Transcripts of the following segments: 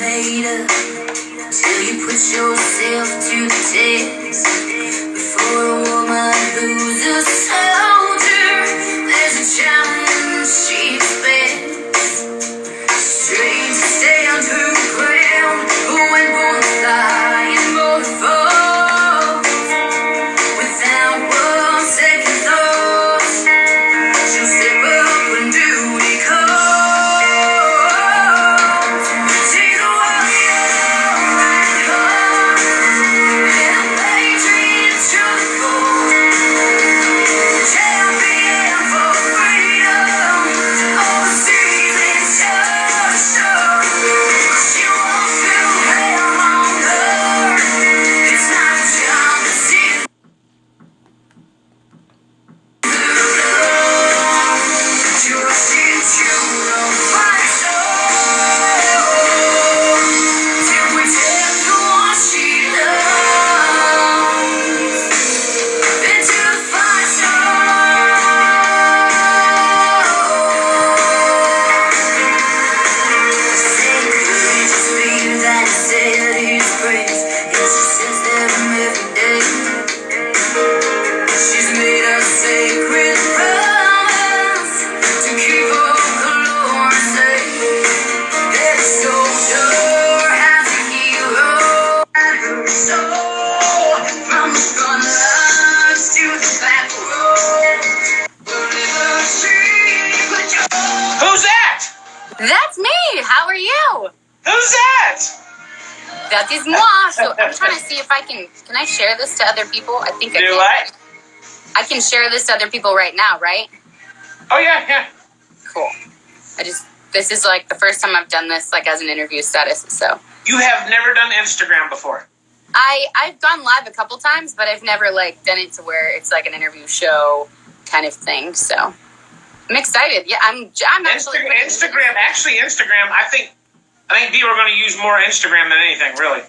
later, till you put yourself to the test. Before a woman who's a soldier, there's a challenge she expects. Strange to stand her ground, but when both fly and both fall, without one second thought, she'll step up when duty calls. She's a warrior, right home, and a patriot truthful, champion for freedom, overseas and shore to shore. She walks through hell on earth. It's not a job to see you're shit you don't find so. Till we take the one she loves into the fire say could it just be that he said his prayers? Yes, she says them every day. She's made a sacred promise to keep her alone safe. Every soldier has a hero and her soul. From the front lines to the back row, wherever she put your Who's that? That's me. How are you? Who's that? That is moi. So I'm trying to see if I can I share this to other people? I think I Do can. what? I can share this to other people right now, right? Oh, yeah. Cool. This is like the first time I've done this like as an interview status. So You have never done Instagram before. I've gone live a couple times, but I've never like done it to where it's like an interview show kind of thing. So I'm excited. Yeah, I'm actually Instagram. I think people are going to use more Instagram than anything, really,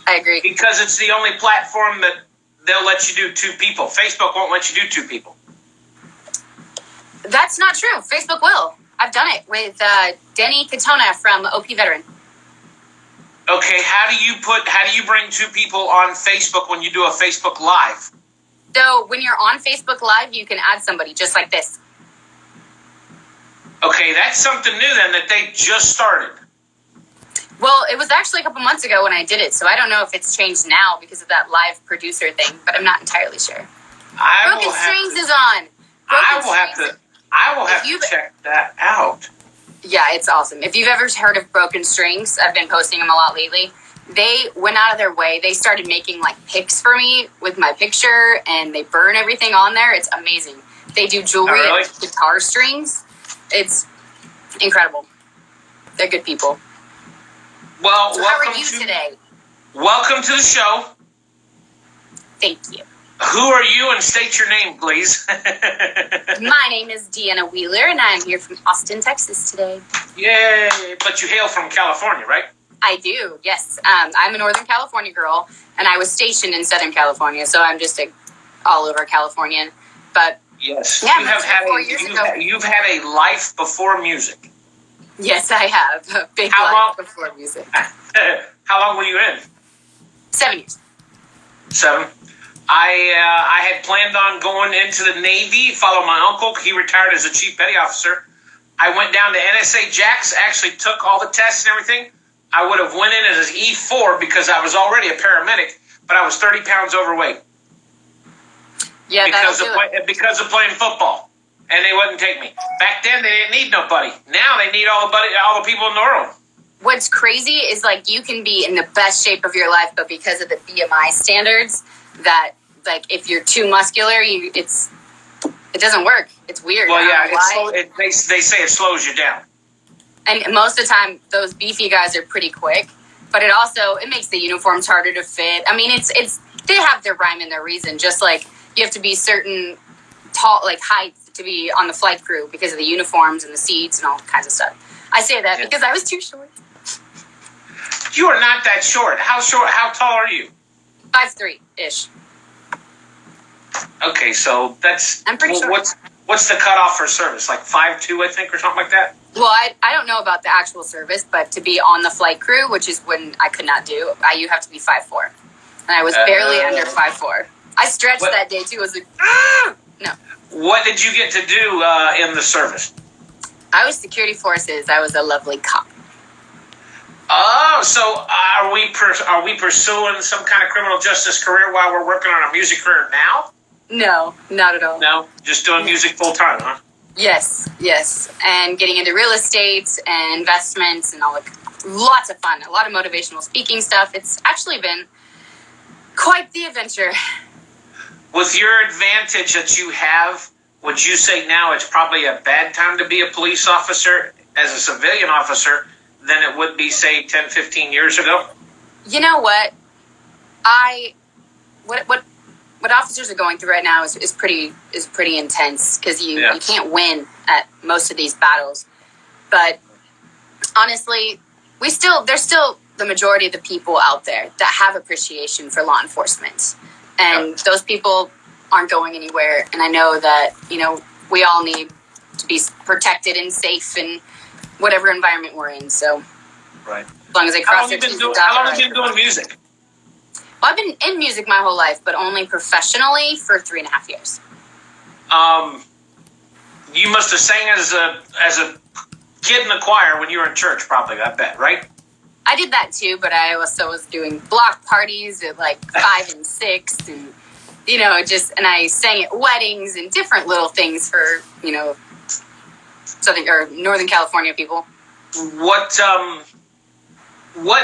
I agree. because it's the only platform that they'll let you do two people. Facebook won't let you do two people. That's not true. Facebook will. I've done it with Denny Katona from OP Veteran. Okay, how do you bring two people on Facebook when you do a Facebook Live? So when you're on Facebook Live, you can add somebody just like this. Okay, that's something new then that they just started. Well, it was actually a couple months ago when I did it, so I don't know if it's changed now because of that live producer thing, but I'm not entirely sure. Broken Strings is on. I will have to check that out. Yeah, it's awesome. If you've ever heard of Broken Strings, I've been posting them a lot lately. They went out of their way. They started making like pics for me with my picture, and they burn everything on there. It's amazing. They do jewelry and guitar strings. It's incredible. They're good people. Well, so how are you today? Welcome to the show. Thank you. Who are you, and state your name, please? My name is Deanna Wheeler, and I'm here from Austin, Texas today. Yay! But you hail from California, right? I do, yes. I'm a Northern California girl, and I was stationed in Southern California, so I'm just all over Californian. But yes, yeah, you've had a life before music. Yes, I have. A big life before music. How long were you in? 7 years. 7. I had planned on going into the Navy, follow my uncle. He retired as a chief petty officer. I went down to NSA Jax, actually took all the tests and everything. I would have went in as an E4 because I was already a paramedic, but I was 30 pounds overweight. Yeah, because of playing football. And they wouldn't take me. Back then, they didn't need nobody. Now they need all the people in the world. What's crazy is like you can be in the best shape of your life, but because of the BMI standards, that like if you're too muscular, it doesn't work. It's weird. Well, yeah, they say it slows you down. And most of the time, those beefy guys are pretty quick, but it makes the uniforms harder to fit. I mean, they have their rhyme and their reason. Just like you have to be certain tall, like heights to be on the flight crew because of the uniforms and the seats and all kinds of stuff. I say that because I was too short. You are not that short. How tall are you? 5'3" Okay, so that's... I'm pretty sure. What's the cutoff for service? Like 5'2", I think, or something like that? Well, I don't know about the actual service, but to be on the flight crew, which is when I could not do, you have to be 5'4", and I was barely under 5'4". I stretched What? that day too. I was like, ah! No. What did you get to do in the service? I was security forces. I was a lovely cop. Oh, so are we pursuing some kind of criminal justice career while we're working on a music career now? No, not at all. No, just doing music full time, huh? Yes, and getting into real estate and investments and lots of fun. A lot of motivational speaking stuff. It's actually been quite the adventure. With your advantage that you have, would you say now it's probably a bad time to be a police officer as a civilian officer than it would be, say, 10, 15 years ago? You know what? What officers are going through right now is pretty intense because you can't win at most of these battles. But honestly, there's still the majority of the people out there that have appreciation for law enforcement. And those people aren't going anywhere. And I know that, we all need to be protected and safe in whatever environment we're in. So, right. As long as I cross their T's and dot their I's. How long have you been doing music? Well, I've been in music my whole life, but only professionally for 3.5 years. You must have sang as a kid in the choir when you were in church, probably, I bet, right? I did that too, but I also was doing block parties at like 5 and 6, and and I sang at weddings and different little things for Southern or Northern California people. What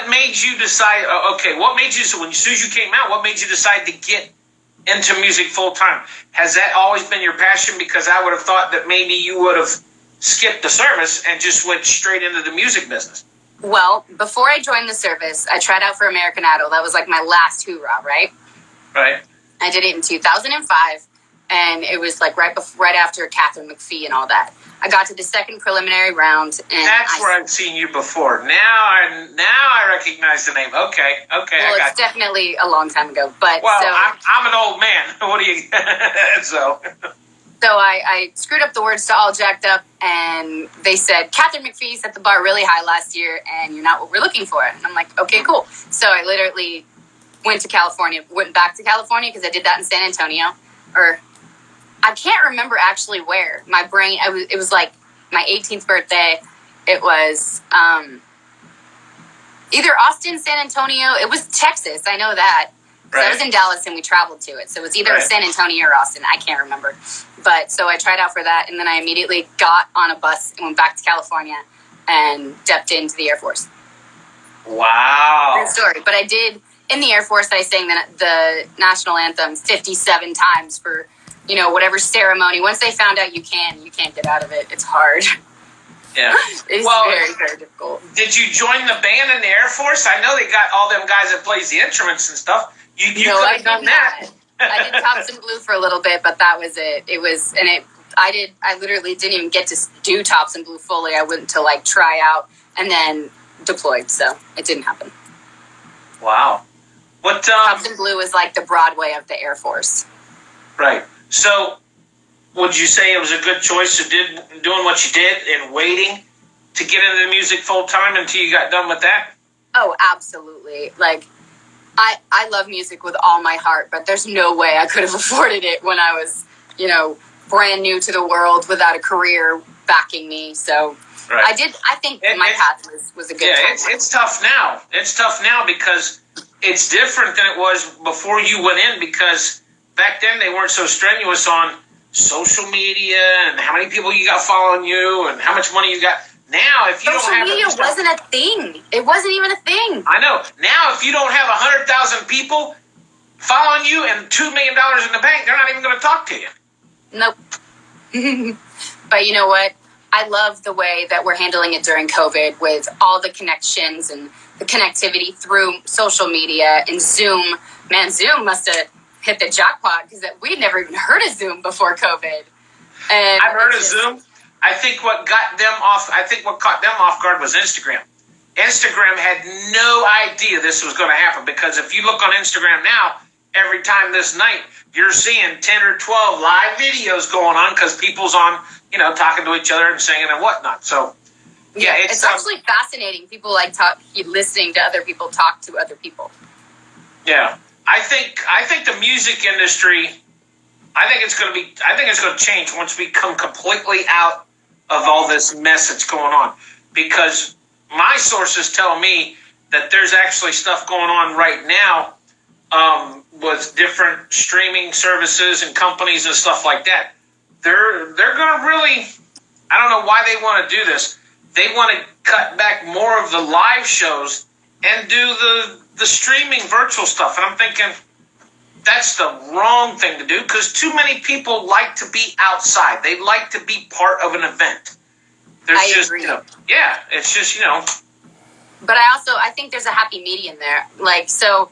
made you decide? What made you? So as soon as you came out, what made you decide to get into music full time? Has that always been your passion? Because I would have thought that maybe you would have skipped the service and just went straight into the music business. Well, before I joined the service, I tried out for American Idol. That was like my last hoorah, right? Right. I did it in 2005, and it was like right after Catherine McPhee and all that. I got to the second preliminary round, and that's where I've seen you before. Now I recognize the name. Okay. Well, it's definitely a long time ago, but I'm an old man. What do you? So I screwed up the words to All Jacked Up, and they said Catherine McPhee set the bar really high last year, and you're not what we're looking for. And I'm like, okay, cool. So I literally went back to California because I did that in San Antonio, or I can't remember actually where. My brain, it was like my 18th birthday. It was either Austin, San Antonio. It was Texas. I know that. Right. I was in Dallas and we traveled to it. So it was either San Antonio or Austin. I can't remember. But so I tried out for that. And then I immediately got on a bus and went back to California and stepped into the Air Force. Wow. Great story. But I did, in the Air Force, I sang the national anthem 57 times for whatever ceremony. Once they found out you can't get out of it. It's hard. Yeah. It's very, very difficult. Did you join the band in the Air Force? I know they got all them guys that plays the instruments and stuff. You could have done that. I did Tops and Blue for a little bit, but that was it. I literally didn't even get to do Tops and Blue fully. I went to try out and then deployed, so it didn't happen. Wow. What Tops and Blue was like the Broadway of the Air Force. Right. So, would you say it was a good choice doing what you did and waiting to get into the music full time until you got done with that? Oh, absolutely. I love music with all my heart, but there's no way I could have afforded it when I was, brand new to the world without a career backing me. So I think my path was a good time. It's tough now. It's tough now because it's different than it was before you went in, because back then they weren't so strenuous on social media and how many people you got following you and how much money you got. Now, if you social media wasn't a thing. It wasn't even a thing. I know. Now, if you don't have 100,000 people following you and $2 million in the bank, they're not even going to talk to you. Nope. But you know what? I love the way that we're handling it during COVID with all the connections and the connectivity through social media and Zoom. Man, Zoom must have hit the jackpot because we'd never even heard of Zoom before COVID. And I've heard of Zoom. I think what caught them off guard was Instagram. Instagram had no idea this was going to happen, because if you look on Instagram now, every time this night, you're seeing 10 or 12 live videos going on because people's on, talking to each other and singing and whatnot. So Yeah, it's actually fascinating. People like listening to other people talk to other people. Yeah, I think the music industry. I think it's going to change once we come completely out of all this mess that's going on. Because my sources tell me that there's actually stuff going on right now with different streaming services and companies and stuff like that. They're going to really. I don't know why they want to do this. They want to cut back more of the live shows and do the streaming virtual stuff. And I'm thinking that's the wrong thing to do because too many people like to be outside. They like to be part of an event. I agree. It's just, But I think there's a happy medium there. Like, so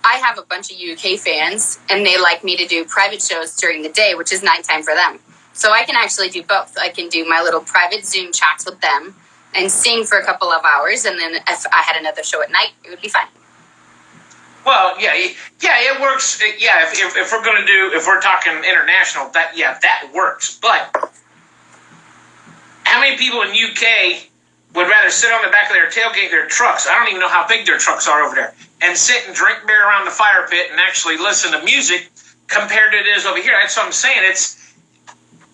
I have a bunch of UK fans and they like me to do private shows during the day, which is nighttime for them. So I can actually do both. I can do my little private Zoom chats with them and sing for a couple of hours. And then if I had another show at night, it would be fine. Well, it works. Yeah, if we're talking international, that works. But how many people in UK would rather sit on the back of their tailgate of their trucks? I don't even know how big their trucks are over there, and sit and drink beer around the fire pit and actually listen to music compared to it is over here. That's what I'm saying. It's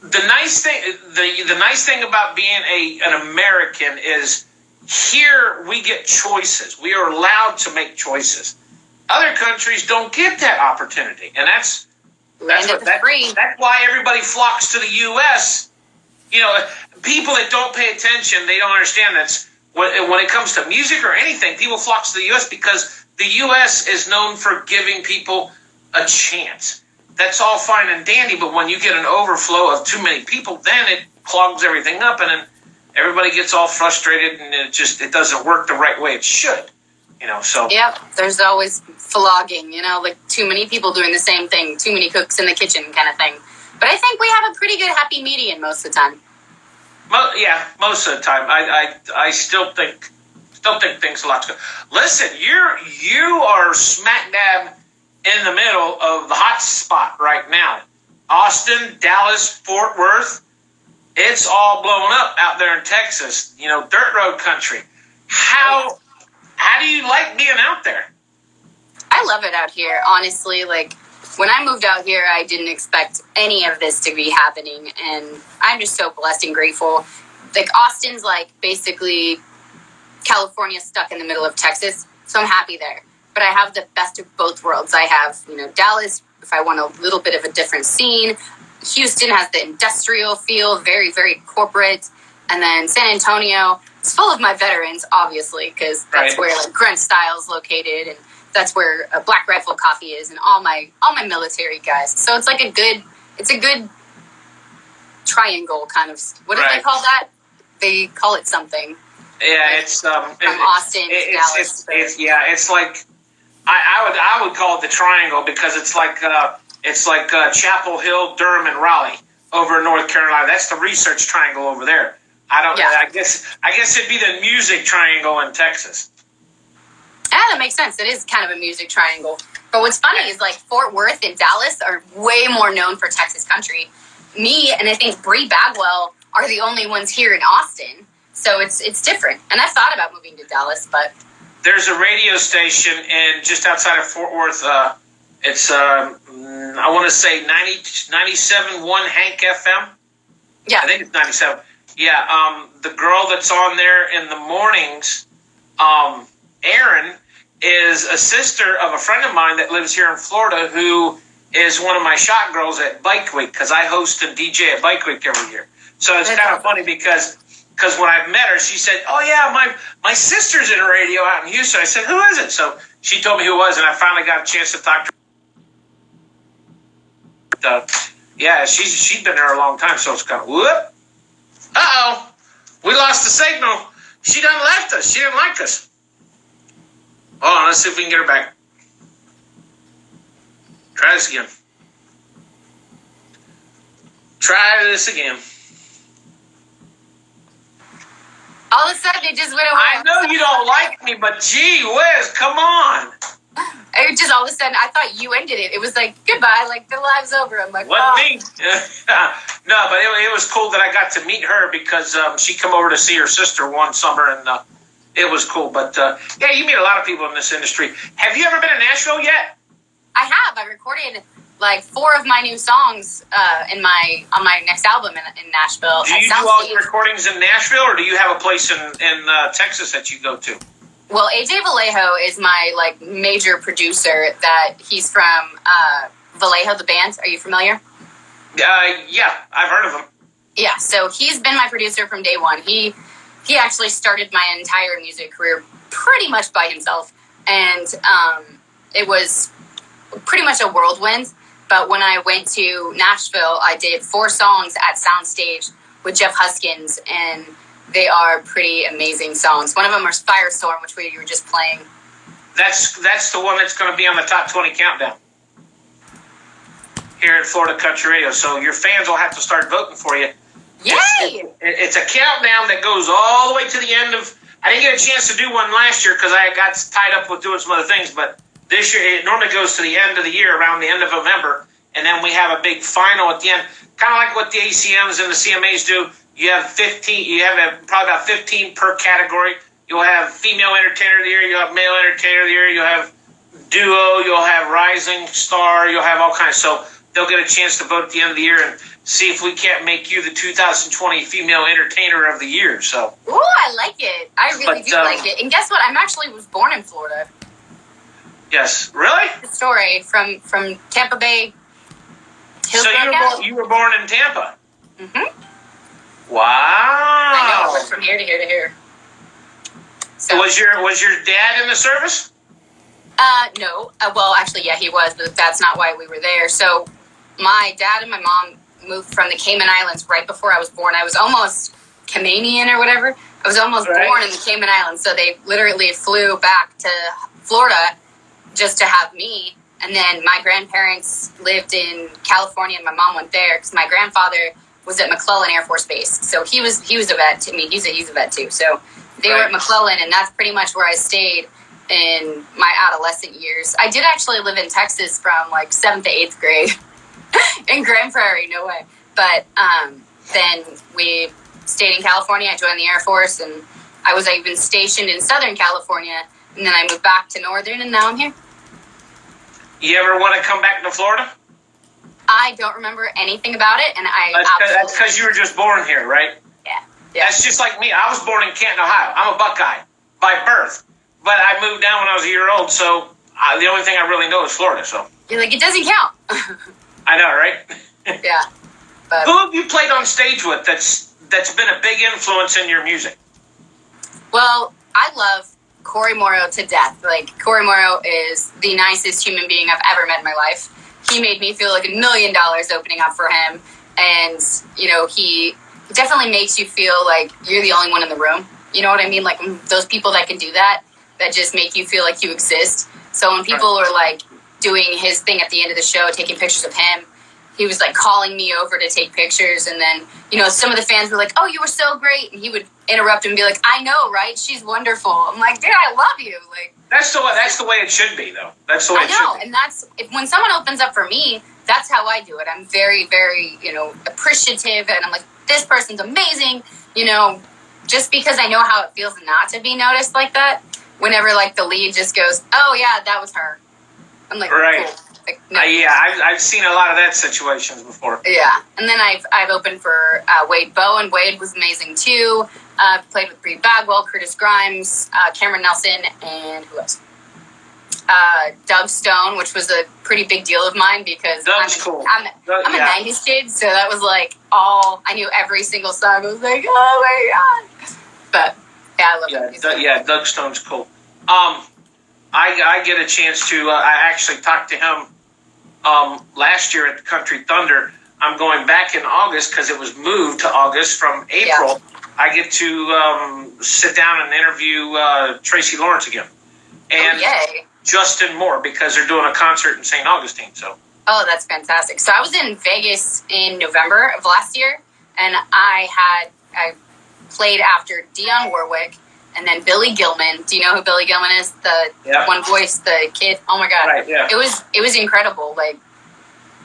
the nice thing. The nice thing about being an American is here we get choices. We are allowed to make choices. Other countries don't get that opportunity, and that's why everybody flocks to the U.S. People that don't pay attention, they don't understand that's when it comes to music or anything, people flock to the U.S. because the U.S. is known for giving people a chance. That's all fine and dandy, but when you get an overflow of too many people, then it clogs everything up, and then everybody gets all frustrated, and it doesn't work the right way it should. So. Yep, there's always flogging, like too many people doing the same thing, too many cooks in the kitchen kind of thing. But I think we have a pretty good happy median most of the time. Most of the time. I still think things a lot to go. Listen, you are smack dab in the middle of the hot spot right now. Austin, Dallas, Fort Worth, it's all blown up out there in Texas. Dirt road country. How do you like being out there? I love it out here, honestly. Like, when I moved out here, I didn't expect any of this to be happening, and I'm just so blessed and grateful. Like, Austin's like basically California stuck in the middle of Texas, so I'm happy there. But I have the best of both worlds. I have, Dallas, if I want a little bit of a different scene. Houston has the industrial feel, very, very corporate. And then San Antonio, it's full of my veterans, obviously, because that's where like Grunt Style's located, and that's where Black Rifle Coffee is, and all my military guys. So it's like a good triangle kind of. What do they call that? They call it something. Yeah, like, it's from Austin to Dallas. It's like I would call it the triangle because it's like Chapel Hill, Durham, and Raleigh over in North Carolina. That's the research triangle over there. I guess it'd be the music triangle in Texas. Yeah, that makes sense. It is kind of a music triangle. But what's funny is like Fort Worth and Dallas are way more known for Texas country. Me and I think Bree Bagwell are the only ones here in Austin. So it's different. And I've thought about moving to Dallas, but there's a radio station just outside of Fort Worth. It's I want to say 97.1 Hank FM. Yeah, I think it's 97. Yeah, the girl that's on there in the mornings, Erin, is a sister of a friend of mine that lives here in Florida who is one of my shot girls at Bike Week because I host and DJ at Bike Week every year. So it's kind of funny because when I met her, she said, "Oh yeah, my sister's in radio out in Houston." I said, "Who is it?" So she told me who it was, and I finally got a chance to talk to her. Yeah, she's been there a long time, so it's kind of whoop. Uh-oh, we lost the signal. She done left us. She didn't like us. Hold on, let's see if we can get her back. Try this again. Try this again. all of a sudden it just went away. I know you don't like me, but gee whiz, come on. I It just all of a sudden, I thought you ended it. It was like, goodbye, like the live's over. I'm like, wasn't me. No, but it was cool that I got to meet her because she come over to see her sister one summer, and it was cool. But yeah, you meet a lot of people in this industry. Have you ever been to Nashville yet? I have. I recorded like 4 of my new songs on my next album in Nashville. Do you do all your recordings in Nashville, or do you have a place in Texas that you go to? Well, AJ Vallejo is my like major producer. That he's from Vallejo, the band. Are you familiar? Yeah, I've heard of him. Yeah, so he's been my producer from day one. He actually started my entire music career pretty much by himself, and it was pretty much a whirlwind. But when I went to Nashville, I did 4 songs at Soundstage with Jeff Huskins, and they are pretty amazing songs. One of them was Firestorm, which you were just playing. That's the one that's going to be on the Top 20 Countdown here at Florida Country Radio. So your fans will have to start voting for you. Yay! It's a countdown that goes all the way to the end of... I didn't get a chance to do one last year because I got tied up with doing some other things, but this year it normally goes to the end of the year, around the end of November, and then we have a big final at the end, kind of like what the ACMs and the CMAs do. You have 15. You have probably about 15 per category. You'll have female entertainer of the year. You'll have male entertainer of the year. You'll have duo. You'll have rising star. You'll have all kinds. So they'll get a chance to vote at the end of the year and see if we can't make you the 2020 female entertainer of the year. So. Ooh, I like it. I really do like it. And guess what? I'm actually was born in Florida. Yes. Really? The story from Tampa Bay. So you were born in Tampa. Mm-hmm. Wow! I know, I went from here to here to here. So was your dad in the service? No. Well, actually, yeah, he was, but that's not why we were there. So my dad and my mom moved from the Cayman Islands right before I was born. I was almost Caymanian or whatever. I was almost born in the Cayman Islands, so they literally flew back to Florida just to have me. And then my grandparents lived in California, and my mom went there because my grandfather was at McClellan Air Force Base. So he was a vet to me. He's a vet too. So they were at McClellan, and that's pretty much where I stayed in my adolescent years. I did actually live in Texas from like 7th to 8th grade in Grand Prairie, no way. But then we stayed in California. I joined the Air Force, and I was even stationed in Southern California, and then I moved back to Northern, and now I'm here. You ever want to come back to Florida? I don't remember anything about it, and that's because you were just born here, right? Yeah. That's just like me. I was born in Canton, Ohio. I'm a Buckeye by birth, but I moved down when I was a year old, so the only thing I really know is Florida. So you're like, it doesn't count. I know, right? Yeah. But who have you played on stage with that's been a big influence in your music? Well, I love Corey Morrow to death. Like, Corey Morrow is the nicest human being I've ever met in my life. He made me feel like $1 million opening up for him. And, you know, he definitely makes you feel like you're the only one in the room. You know what I mean? Like, those people that can do that just make you feel like you exist. So when people are, like, doing his thing at the end of the show, taking pictures of him, he was, like, calling me over to take pictures. And then, you know, some of the fans were like, oh, you were so great. And he would interrupt and be like, I know, right? She's wonderful. I'm like, dude, I love you. Like, that's the way it should be, though. That's the way it should be. And that's when someone opens up for me, that's how I do it. I'm very, very, you know, appreciative, and I'm like, this person's amazing, you know, just because I know how it feels not to be noticed like that. Whenever like the lead just goes, oh yeah, that was her. I'm like, right. Cool. Like, no. Yeah, I've seen a lot of that situations before. Yeah, and then I've opened for Wade Bowen. Wade was amazing too. Played with Bree Bagwell, Curtis Grimes, Cameron Nelson, and who else? Doug Stone, which was a pretty big deal of mine because I'm a 90s kid, so that was like I knew every single song. I was like, oh my god. But yeah, I love him. Doug Stone's cool. I get a chance to, I actually talked to him last year at the Country Thunder. I'm going back in August because it was moved to August from April. Yeah. I get to sit down and interview Tracy Lawrence again. And Justin Moore, because they're doing a concert in St. Augustine. So. Oh, that's fantastic. So I was in Vegas in November of last year, and I played after Dionne Warwick, and then Billy Gilman. Do you know who Billy Gilman is? The one voice, the kid. Oh my God. Right, yeah. It was incredible. Like,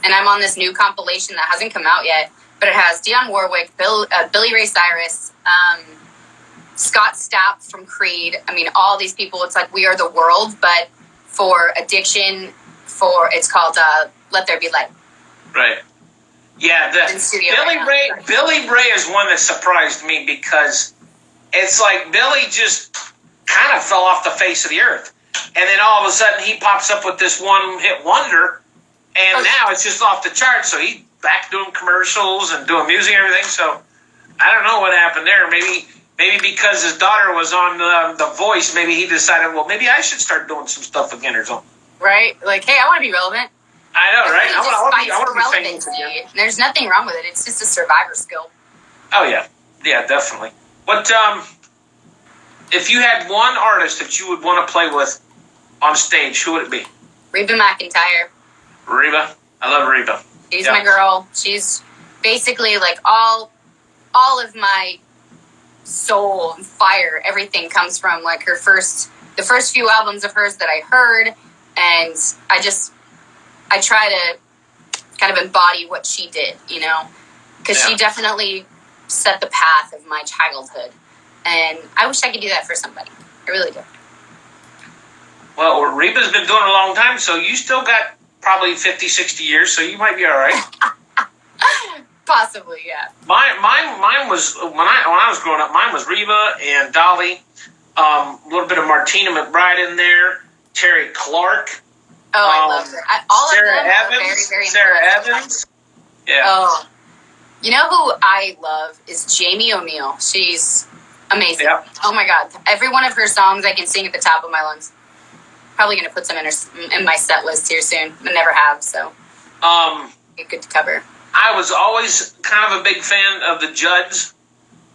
and I'm on this new compilation that hasn't come out yet, but it has Dionne Warwick, Billy Ray Cyrus, Scott Stapp from Creed. I mean, all these people. It's like We Are the World, but for addiction. It's called Let There Be Light. Right. Yeah, Billy Ray is one that surprised me because it's like Billy just kind of fell off the face of the earth. And then all of a sudden he pops up with this one-hit wonder, and now it's just off the charts. So he's back doing commercials and doing music and everything. So I don't know what happened there. Maybe because his daughter was on The Voice, maybe he decided, well, maybe I should start doing some stuff again or something. Right? Like, hey, I want to be relevant. I know, right? I want to be famous again. There's nothing wrong with it. It's just a survivor skill. Oh, yeah. Yeah, definitely. What, if you had one artist that you would want to play with on stage, who would it be? Reba McEntire. Reba? I love Reba. She's my girl. She's basically like all of my soul and fire. Everything comes from like the first few albums of hers that I heard, and I try to kind of embody what she did, you know, because she definitely set the path of my childhood, and I wish I could do that for somebody. I really do. Well, Reba's been doing it a long time, so you still got probably 50, 60 years, so you might be all right. Possibly, yeah. Mine was, when I was growing up, mine was Reba and Dolly, a little bit of Martina McBride in there, Terry Clark. Oh, I love her. All Sarah of them Evans, are very, very Sarah Evans. Yeah. Oh. You know who I love is Jamie O'Neill. She's amazing. Yep. Oh my God. Every one of her songs I can sing at the top of my lungs. Probably going to put some in my set list here soon. I never have, so. Be good to cover. I was always kind of a big fan of the Judds.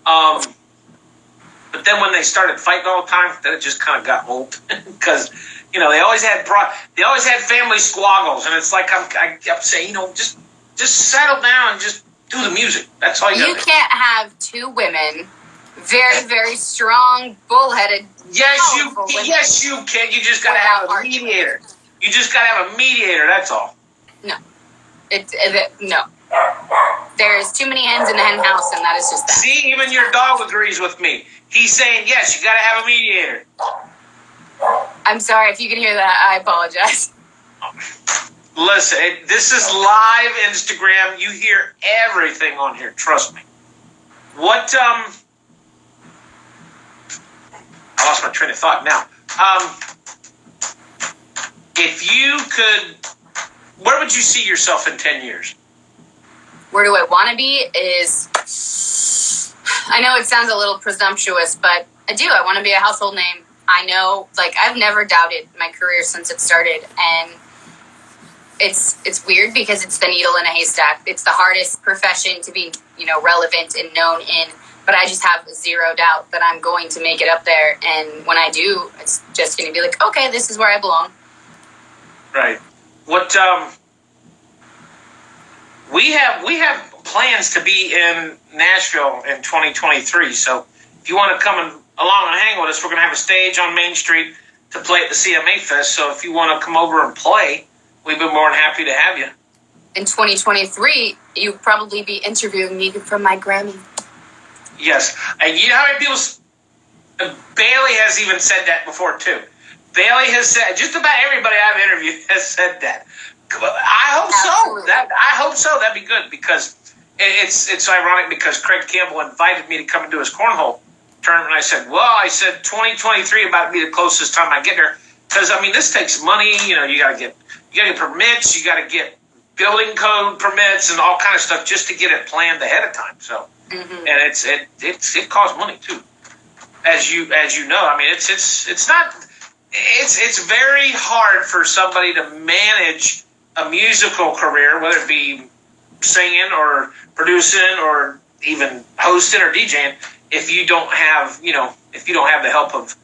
But then when they started fighting all the time, then it just kind of got old. Because, you know, they always had family squaggles. And it's like I kept saying, you know, just settle down and just do the music. That's all you got to do. You can't have two women, very, very strong, bullheaded. Yes, you can. You just got to have a mediator. You just got to have a mediator. That's all. No. No. There's too many hens in the hen house, and that is just that. See, even your dog agrees with me. He's saying, yes, you got to have a mediator. I'm sorry if you can hear that. I apologize. Listen, this is live Instagram. You hear everything on here. Trust me. What, I lost my train of thought now. If you could, where would you see yourself in 10 years? Where do I want to be is, I know it sounds a little presumptuous, but I do. I want to be a household name. I know, like, I've never doubted my career since it started, and it's weird because it's the needle in a haystack. It's the hardest profession to be, you know, relevant and known in, but I just have zero doubt that I'm going to make it up there, and when I do, it's just going to be like, okay, this is where I belong. Right. What, we have plans to be in Nashville in 2023, so if you want to come along and hang with us, we're going to have a stage on Main Street to play at the CMA Fest, so if you want to come over and play, we'd be more than happy to have you. In 2023, you'll probably be interviewing me for my Grammy. Yes. And you know how many people... Bailey has even said that before, too. Bailey has said... Just about everybody I've interviewed has said that. I hope Absolutely. so. I hope so. That'd be good, because it's ironic because Craig Campbell invited me to come and do his cornhole tournament. I said, 2023 about to be the closest time I get there. Because, I mean, this takes money. You know, you got to get permits. You got to get building code permits and all kind of stuff just to get it planned ahead of time. So, and it costs money too, as you know. I mean, it's not. It's very hard for somebody to manage a musical career, whether it be singing or producing or even hosting or DJing, if you don't have the help of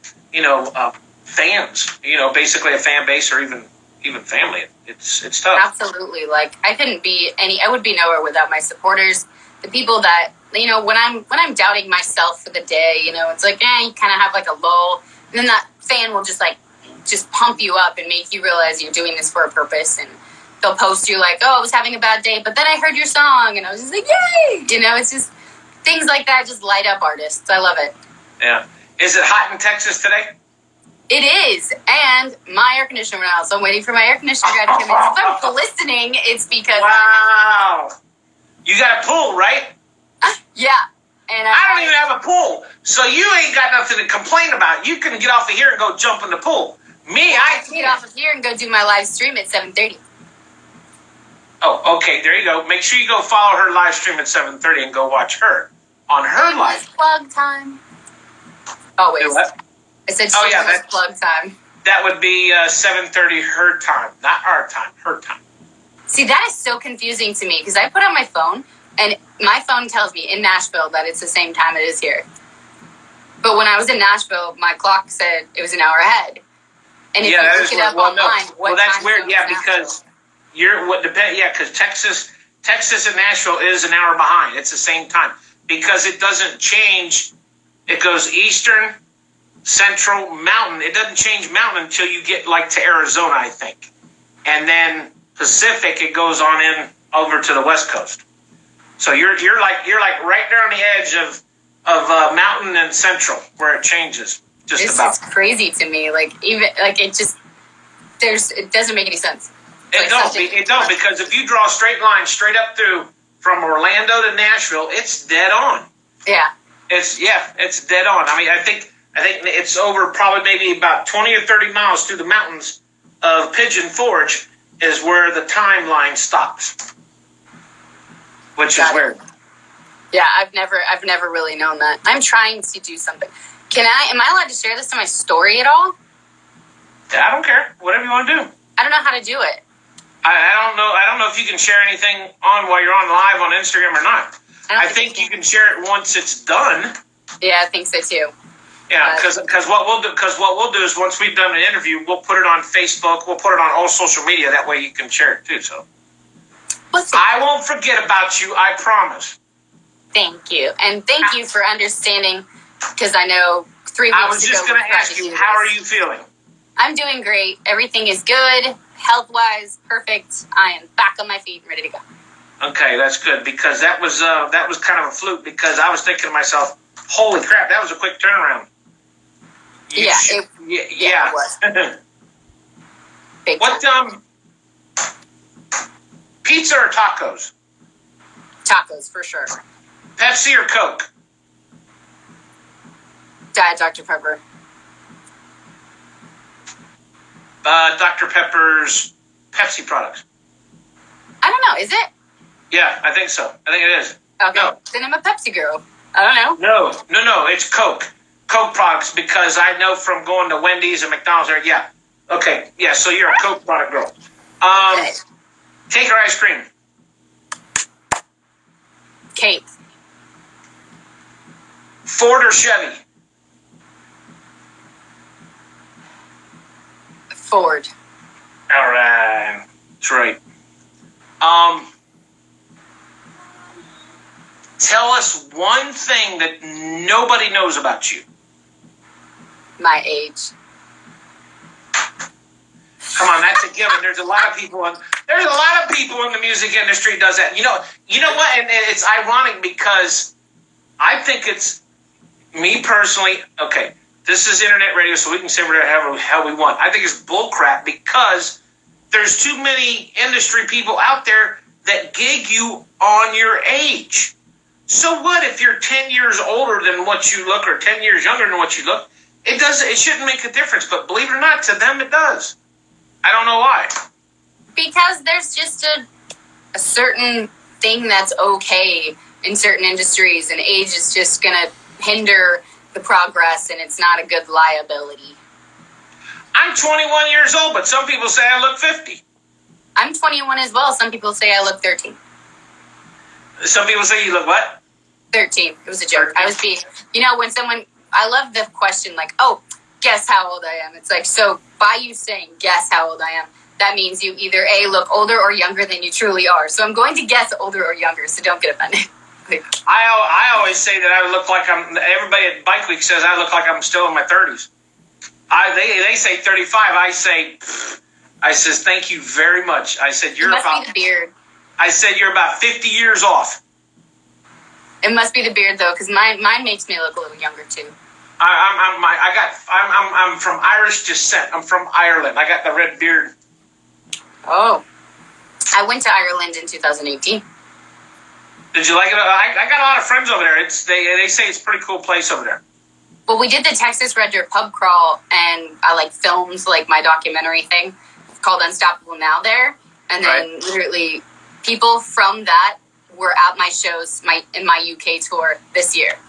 fans, basically a fan base or even family. It's tough. Absolutely. Like, I would be nowhere without my supporters, the people that when I'm doubting myself for the day, it's like, you kind of have like a lull, and then that fan will just pump you up and make you realize you're doing this for a purpose. And they'll post you like, oh, I was having a bad day, but then I heard your song, and I was just like, yay! It's just things like that just light up artists. I love it. Yeah. Is it hot in Texas today? It is, and my air conditioner went out, so I'm waiting for my air conditioner guy to come in. So if I'm glistening, it's because... Wow! You got a pool, right? Yeah. And I don't even have a pool, so you ain't got nothing to complain about. You can get off of here and go jump in the pool. Me, I can get off of here and go do my live stream at 7:30. Oh, okay, there you go. Make sure you go follow her live stream at 7:30 and go watch her on her live. Plug time. Always. What? I said that's plug time. That would be 7:30 her time, not our time, her time. See, that is so confusing to me because I put on my phone and my phone tells me in Nashville that it's the same time it is here. But when I was in Nashville, my clock said it was an hour ahead. And if you look it up online, that's weird. Yeah, because because Texas and Nashville is an hour behind. It's the same time because it doesn't change. It goes Eastern, Central, Mountain. It doesn't change Mountain until you get to Arizona, I think, and then Pacific. It goes on in over to the West Coast. So you're like right there on the edge of Mountain and Central where it changes. This is crazy to me. It doesn't make any sense. It don't because if you draw a straight line straight up through from Orlando to Nashville, it's dead on. Yeah. It's dead on. I mean, I think it's over probably maybe about 20 or 30 miles through the mountains of Pigeon Forge is where the timeline stops, which is weird. Yeah, I've never really known that. I'm trying to do something. Am I allowed to share this in my story at all? I don't care. Whatever you want to do. I don't know how to do it. I don't know if you can share anything on while you're on live on Instagram or not. I think you can share it once it's done. Yeah, I think so too. Yeah, because what we'll do is once we've done the interview, we'll put it on Facebook. We'll put it on all social media. That way you can share it too. So I won't forget about you. I promise. Thank you, and thank you for understanding. Because I know 3 weeks ago. I was just going to ask you, how are you feeling? I'm doing great. Everything is good, health-wise, perfect. I am back on my feet and ready to go. Okay, that's good because that was kind of a fluke because I was thinking to myself, holy crap, that was a quick turnaround. It was. What pizza or tacos? Tacos for sure. Pepsi or Coke? Diet Dr. Pepper. Dr. Pepper's Pepsi products. I don't know. Is it? Yeah, I think so. I think it is. Okay. No. Then I'm a Pepsi girl. I don't know. No. It's Coke. Coke products because I know from going to Wendy's and McDonald's. Yeah. Okay. Yeah. So you're a Coke product girl. Okay. Cake or ice cream? Cake. Ford or Chevy? Ford. All right. That's right. Tell us one thing that nobody knows about you. My age. Come on, that's a given. There's a lot of people in the music industry does that. You know what? And it's ironic because I think it's me personally. Okay, this is internet radio, so we can say whatever the hell we want. I think it's bullcrap because there's too many industry people out there that gig you on your age. So what if you're 10 years older than what you look or 10 years younger than what you look? It shouldn't make a difference, but believe it or not, to them it does. I don't know why. Because there's just a certain thing that's okay in certain industries, and age is just going to hinder the progress, and it's not a good liability. I'm 21 years old, but some people say I look 50. I'm 21 as well. Some people say I look 13. Some people say you look what? 13. It was a joke. I was being, when someone, I love the question like, oh, guess how old I am. It's like, so by you saying guess how old I am, that means you either A, look older or younger than you truly are. So I'm going to guess older or younger, so don't get offended. I always say that I look like everybody at Bike Week says I look like I'm still in my 30s. They say 35. I says, thank you very much. I said, it must be the beard. I said, you're about 50 years off. It must be the beard, though, because mine makes me look a little younger, too. I'm from Irish descent. I'm from Ireland. I got the red beard. Oh. I went to Ireland in 2018. Did you like it? I got a lot of friends over there. They say it's a pretty cool place over there. Well, we did the Texas Red Dirt pub crawl, and I filmed my documentary thing called Unstoppable Now there, and then literally people from that were at my shows in my UK tour this year.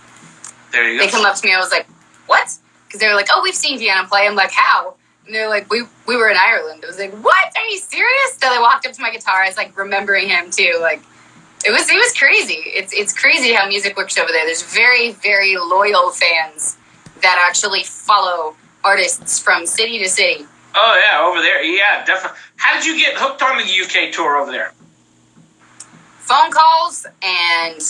There you go. They come up to me, I was like, what? Because they were like, oh, we've seen Deanna play. I'm like, how? And they're like, we were in Ireland. I was like, what? Are you serious? So they walked up to my guitar. I was remembering him too. It was crazy. It's crazy how music works over there. There's very, very loyal fans that actually follow artists from city to city. Oh yeah, over there. Yeah, definitely. How did you get hooked on the UK tour over there? Phone calls and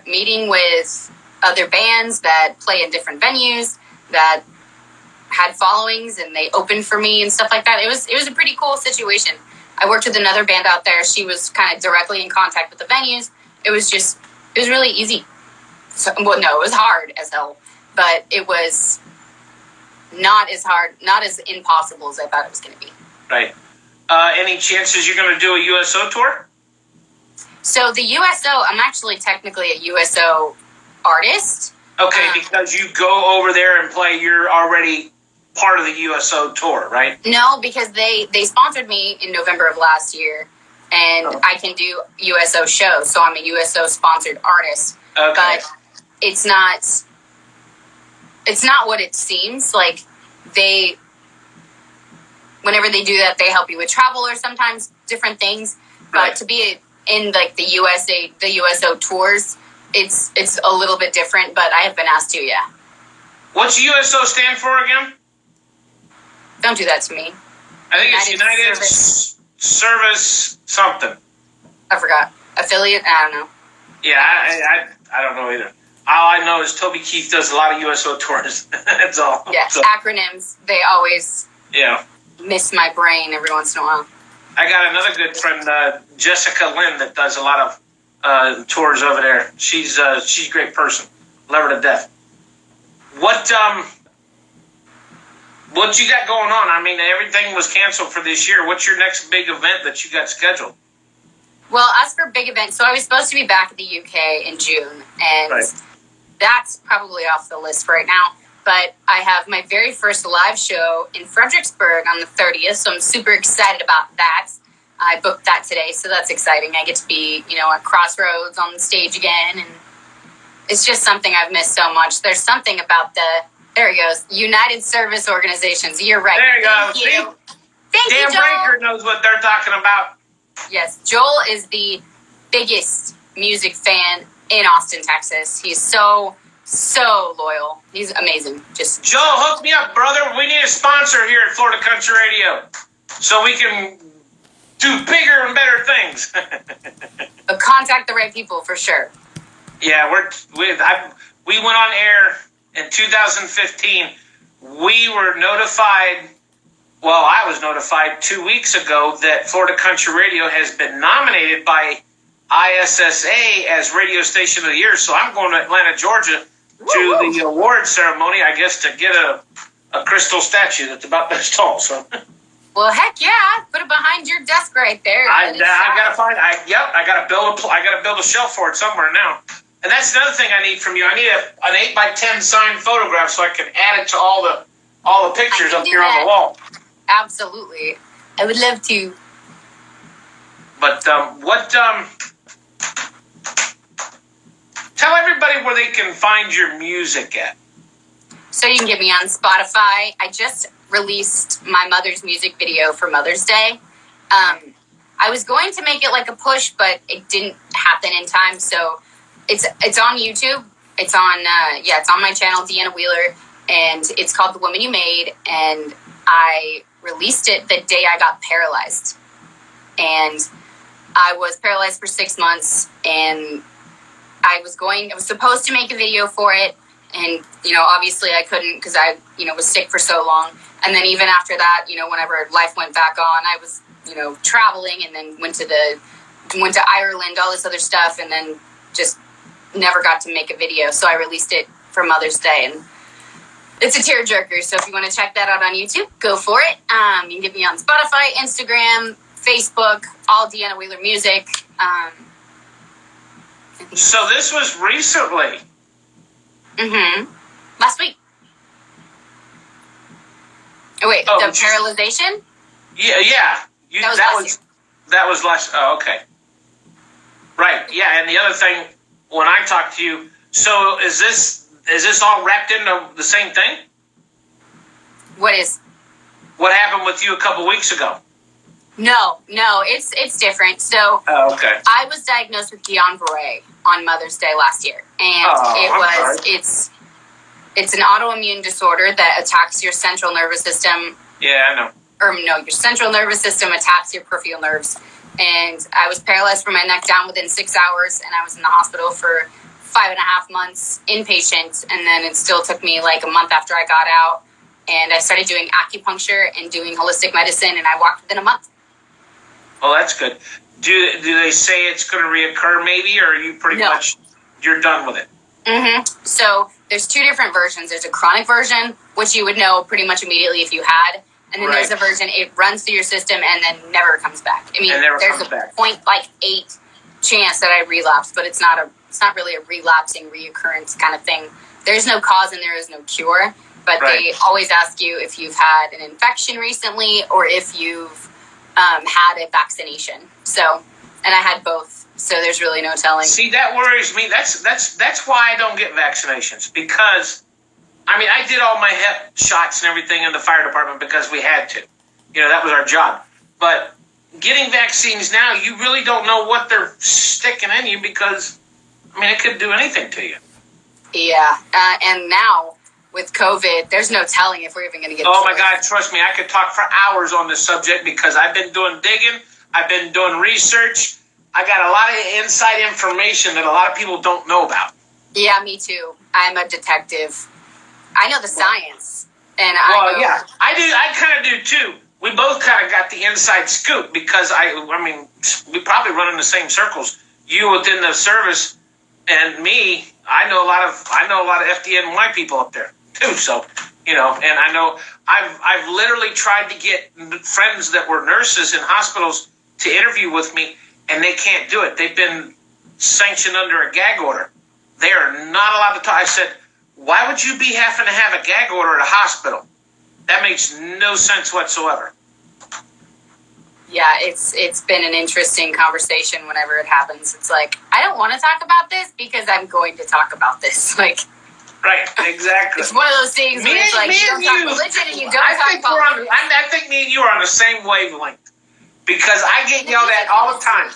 meeting with other bands that play in different venues that had followings, and they opened for me and stuff like that. It was a pretty cool situation. I worked with another band out there. She was kind of directly in contact with the venues. It was really easy. So, well, no, it was hard as hell, but it was not as hard, not as impossible as I thought it was going to be. Right. Any chances you're going to do a USO tour? So the USO, I'm actually technically a USO artist. Okay, because you go over there and play, you're already part of the USO tour, right? No, because they sponsored me in November of last year, and I can do USO shows, so I'm a USO sponsored artist. Okay. But it's not what it seems. Whenever they do that, they help you with travel or sometimes different things. Right. But to be in the USO tours, it's a little bit different. But I have been asked to, yeah. What's USO stand for again? Don't do that to me. I think it's United Service something. I forgot. Affiliate? I don't know. Yeah, I don't know either. All I know is Toby Keith does a lot of USO tours. That's all. Yeah, so, acronyms, they always miss my brain every once in a while. I got another good friend, Jessica Lynn, that does a lot of tours over there. She's a great person. Love her to death. What you got going on? I mean, everything was canceled for this year. What's your next big event that you got scheduled? Well, as for big events, so I was supposed to be back in the UK in June, and that's probably off the list right now. But I have my very first live show in Fredericksburg on the 30th, so I'm super excited about that. I booked that today, so that's exciting. I get to be, at Crossroads on the stage again, and it's just something I've missed so much. There's something about there he goes, United Service Organizations. You're right. There you go. Thank you. Dan Joel. Breaker knows what they're talking about. Yes, Joel is the biggest music fan in Austin, Texas. He's so loyal. He's amazing. Joel, hook me up, brother. We need a sponsor here at Florida Country Radio so we can do bigger and better things. But contact the right people for sure. Yeah, we went on air in 2015. We were notified. Well, I was notified 2 weeks ago that Florida Country Radio has been nominated by ISSA as Radio Station of the Year. So I'm going to Atlanta, Georgia to the award ceremony, I guess, to get a crystal statue that's about this tall. So. Well, heck yeah! Put it behind your desk right there. I gotta find. I gotta build a shelf for it somewhere now. And that's another thing I need from you. I need an 8x10 signed photograph so I can add it to all the pictures up here on the wall. Absolutely, I would love to. But tell everybody where they can find your music at. So you can get me on Spotify. I just released my mother's music video for Mother's Day. I was going to make it like a push, but it didn't happen in time. So it's on YouTube. It's on my channel, Deanna Wheeler, and it's called The Woman You Made. And I released it the day I got paralyzed, and I was paralyzed for 6 months, and I was supposed to make a video for it. And, obviously I couldn't because I, was sick for so long. And then even after that, whenever life went back on, I was, traveling and then went to Ireland, all this other stuff, and then just never got to make a video. So I released it for Mother's Day, and it's a tearjerker. So if you want to check that out on YouTube, go for it. You can get me on Spotify, Instagram, Facebook, all Deanna Wheeler music. So this was recently. Last week. Oh wait, the paralyzation? Yeah. That was last. Oh, okay. Right. Yeah, and the other thing, when I talked to you, so is this all wrapped into the same thing? What is? What happened with you a couple weeks ago? No, it's different. So, okay. I was diagnosed with Guillain-Barré on Mother's Day last year, and it's an autoimmune disorder that attacks your central nervous system. Yeah, I know. Or no, your central nervous system attacks your peripheral nerves. And I was paralyzed from my neck down within 6 hours, and I was in the hospital for 5.5 months inpatient, and then it still took me like a month after I got out, and I started doing acupuncture and doing holistic medicine, and I walked within a month. Oh, that's good. Do they say it's going to reoccur maybe, or are you pretty much, you're done with it? So there's two different versions. There's a chronic version, which you would know pretty much immediately if you had. And then there's a version, it runs through your system and then never comes back. I mean, there's a 0.8 chance that I relapse, but it's not really a relapsing, reoccurrence kind of thing. There's no cause and there is no cure, but they always ask you if you've had an infection recently or if you've had a vaccination. So, and I had both, so there's really no telling. See, that worries me. That's why I don't get vaccinations, because I did all my hep shots and everything in the fire department because we had to. That was our job. But getting vaccines now, you really don't know what they're sticking in you because, it could do anything to you. Yeah. And now with COVID, there's no telling if we're even going to get Oh, my God. Trust me, I could talk for hours on this subject because I've been doing digging. I've been doing research. I got a lot of inside information that a lot of people don't know about. Yeah, me too. I'm a detective. I know the science, and yeah, I do. I kind of do too. We both kind of got the inside scoop because we probably run in the same circles. You within the service, and me. I know a lot of FDNY people up there too. So and I know I've literally tried to get friends that were nurses in hospitals to interview with me, and they can't do it. They've been sanctioned under a gag order. They are not allowed to talk. I said, why would you be having to have a gag order at a hospital? That makes no sense whatsoever. Yeah, it's been an interesting conversation whenever it happens. It's like, I don't want to talk about this because I'm going to talk about this. Like, right, exactly. It's one of those things where it's like, you don't talk religion and you don't talk politics. I think me and you are on the same wavelength because I get yelled at all the time.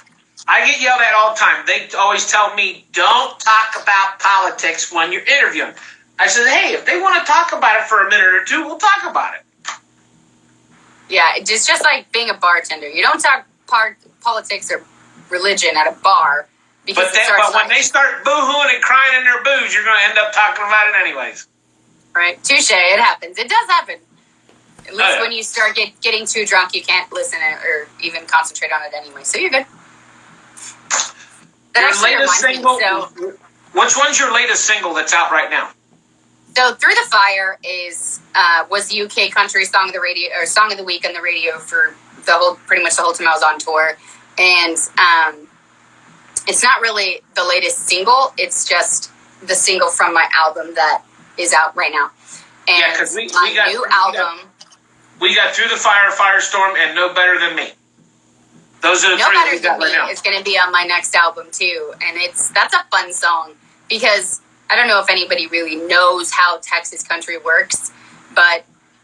They always tell me, don't talk about politics when you're interviewing. I said, hey, if they want to talk about it for a minute or two, we'll talk about it. Yeah, it's just like being a bartender. You don't talk politics or religion at a bar. But when they start boo-hooing and crying in their booze, you're going to end up talking about it anyways. Right. Touche. It happens. It does happen. At least when you start getting too drunk, you can't listen or even concentrate on it anyway. So you're good. Your latest single. Which one's your latest single that's out right now? So "Through the Fire" was the UK country song of the radio or song of the week on the radio for pretty much the whole time I was on tour, and it's not really the latest single. It's just the single from my album that is out right now. And because we got new album. We got "Through the Fire," "Firestorm," and "No Better Than Me." Those are the three that we got right now. It's going to be on my next album too, and that's a fun song because I don't know if anybody really knows how Texas country works, but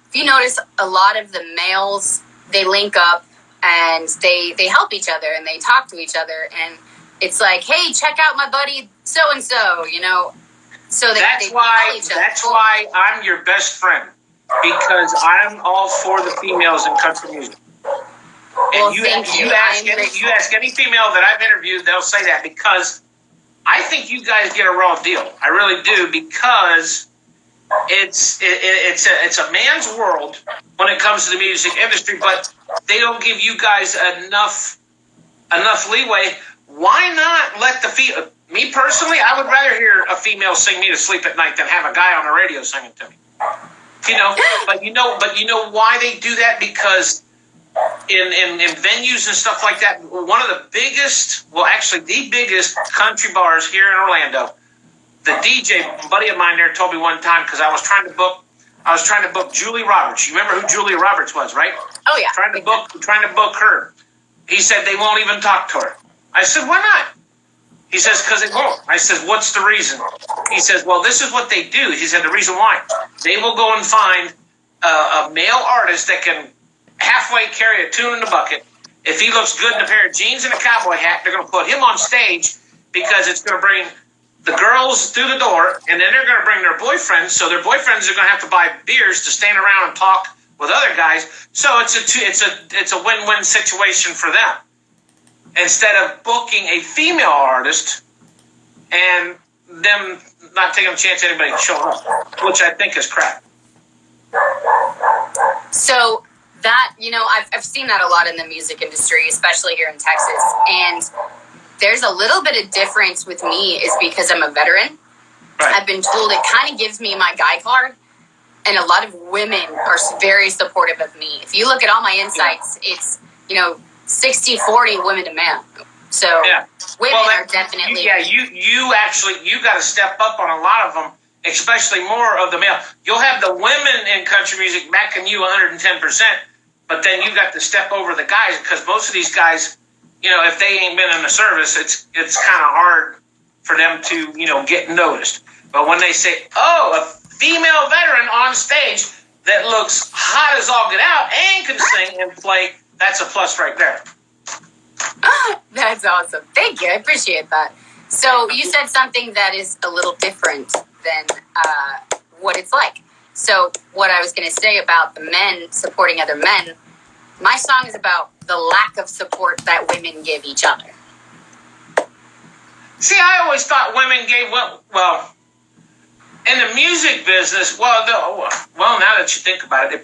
if you notice, a lot of the males, they link up and they help each other and they talk to each other, and it's like, hey, check out my buddy so and so, So that's why I'm your best friend, because I'm all for the females in country music. And Well, you ask any female that I've interviewed, they'll say that because I think you guys get a raw deal. I really do, because it's a man's world when it comes to the music industry, but they don't give you guys enough leeway. Why not let me personally, I would rather hear a female sing me to sleep at night than have a guy on the radio singing to me. But you know why they do that? Because in venues and stuff like that, one of the biggest, well, actually the biggest country bars here in Orlando, the DJ, a buddy of mine there, told me one time, because I was trying to book Julie Roberts. You remember who Julie Roberts was, right? Oh yeah. Trying to book her. He said they won't even talk to her. I said, why not? He says, because it won't. I said, what's the reason? He says, well, this is what they do. He said, the reason why. They will go and find a male artist that can halfway carry a tune in the bucket. If he looks good in a pair of jeans and a cowboy hat, they're going to put him on stage, because it's going to bring the girls through the door, and then they're going to bring their boyfriends. So their boyfriends are going to have to buy beers to stand around and talk with other guys. So it's a win-win situation for them. Instead of booking a female artist and them not taking a chance anybody showing up, which I think is crap. So that, I've seen that a lot in the music industry, especially here in Texas. And there's a little bit of difference with me is because I'm a veteran. Right. I've been told it kind of gives me my guy card. And a lot of women are very supportive of me. If you look at all my insights, it's, 60-40 women to men. So women are definitely... Yeah, you got to step up on a lot of them, especially more of the male. You'll have the women in country music backing you 110%, but then you got to step over the guys, because most of these guys, if they ain't been in the service, it's kind of hard for them to, get noticed. But when they say, oh, a female veteran on stage that looks hot as all get out and can sing and play, that's a plus right there. That's awesome. Thank you. I appreciate that. So you said something that is a little different than what it's like. So what I was going to say about the men supporting other men, my song is about the lack of support that women give each other. See, I always thought women gave, well, in the music business, now that you think about it,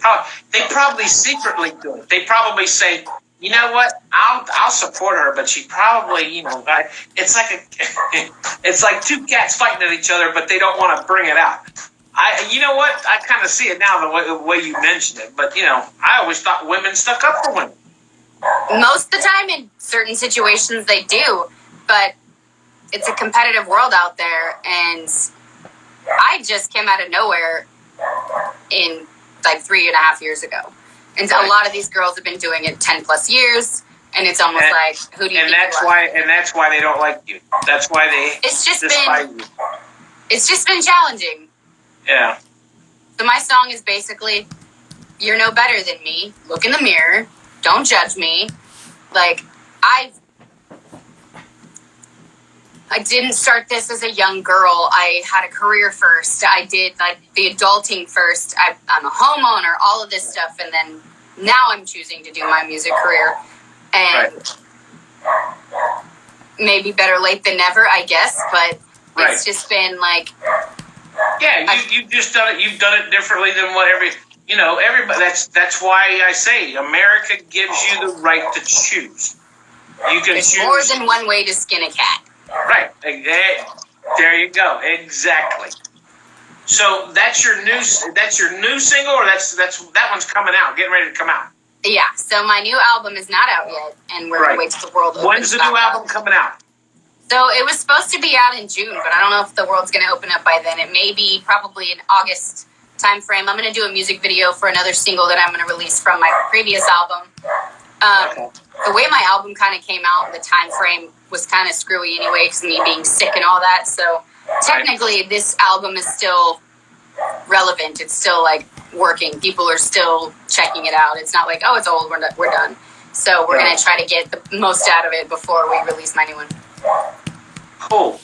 they probably secretly do it. They probably say, you know what, I'll support her, but she probably, it's like two cats fighting at each other, but they don't want to bring it out. I kind of see it now the way you mentioned it, but I always thought women stuck up for women. Most of the time, in certain situations, they do, but it's a competitive world out there, and I just came out of nowhere in 3.5 years ago. And a lot of these girls have been doing it 10 plus years, and it's almost like, who do you think you are? And that's why they don't like you. That's why they despise you. It's just been challenging. Yeah. So my song is basically, you're no better than me. Look in the mirror. Don't judge me. I didn't start this as a young girl. I had a career first. I did the adulting first. I'm a homeowner, all of this stuff. And then now I'm choosing to do my music career. And maybe better late than never, I guess. But it's just been you've just done it. You've done it differently than what everybody. That's why I say America gives you the right to choose. You can choose. There's more than one way to skin a cat. Right. There you go. Exactly. So that's your new single, or that one's coming out, getting ready to come out. Yeah. So my new album is not out yet, and we're gonna wait till the world opens. When's the new album coming out? So it was supposed to be out in June, but I don't know if the world's gonna open up by then. It may be probably in August time frame. I'm gonna do a music video for another single that I'm gonna release from my previous album. The way my album kind of came out, the time frame was kind of screwy anyway, because me being sick and all that. So technically, this album is still relevant. It's still working. People are still checking it out. It's not like, oh, it's old. We're done. So we're gonna try to get the most out of it before we release my new one. Cool.